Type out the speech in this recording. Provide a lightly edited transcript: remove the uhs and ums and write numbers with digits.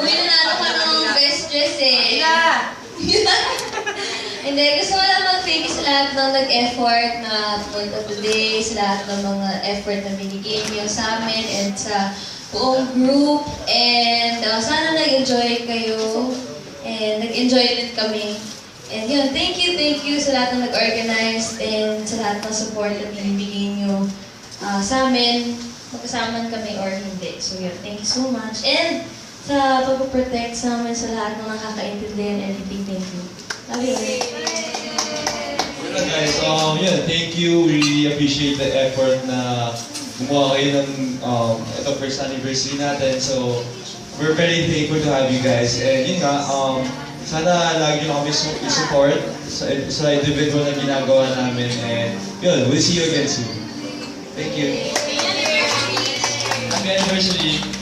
Uy, nanalo ka ng best dress eh. Hindi, gusto ko lang mag-thank you sa lahat ng nag-effort na punta today, sa lahat ng mga effort na binigay niyo sa amin and sa buong group. And sana nag-enjoy kayo and nag-enjoy din kami. And yun, thank you sa lahat ng nag-organize and sa lahat ng support na binibigay niyo sa amin, magkasama kami or hindi. So yun, thank you so much. And sa pag-protect sa amin sa lahat ng nakakaintindi and everything, thank you. Love you. Well, guys, yeah, thank you. We really appreciate the effort na gumawa kayo ng ito first anniversary natin. So, we're very thankful to have you guys. And yun nga, sana lagi nyo kami support sa individual na ginagawa namin. And yun, we'll see you again soon. Thank you. Happy anniversary.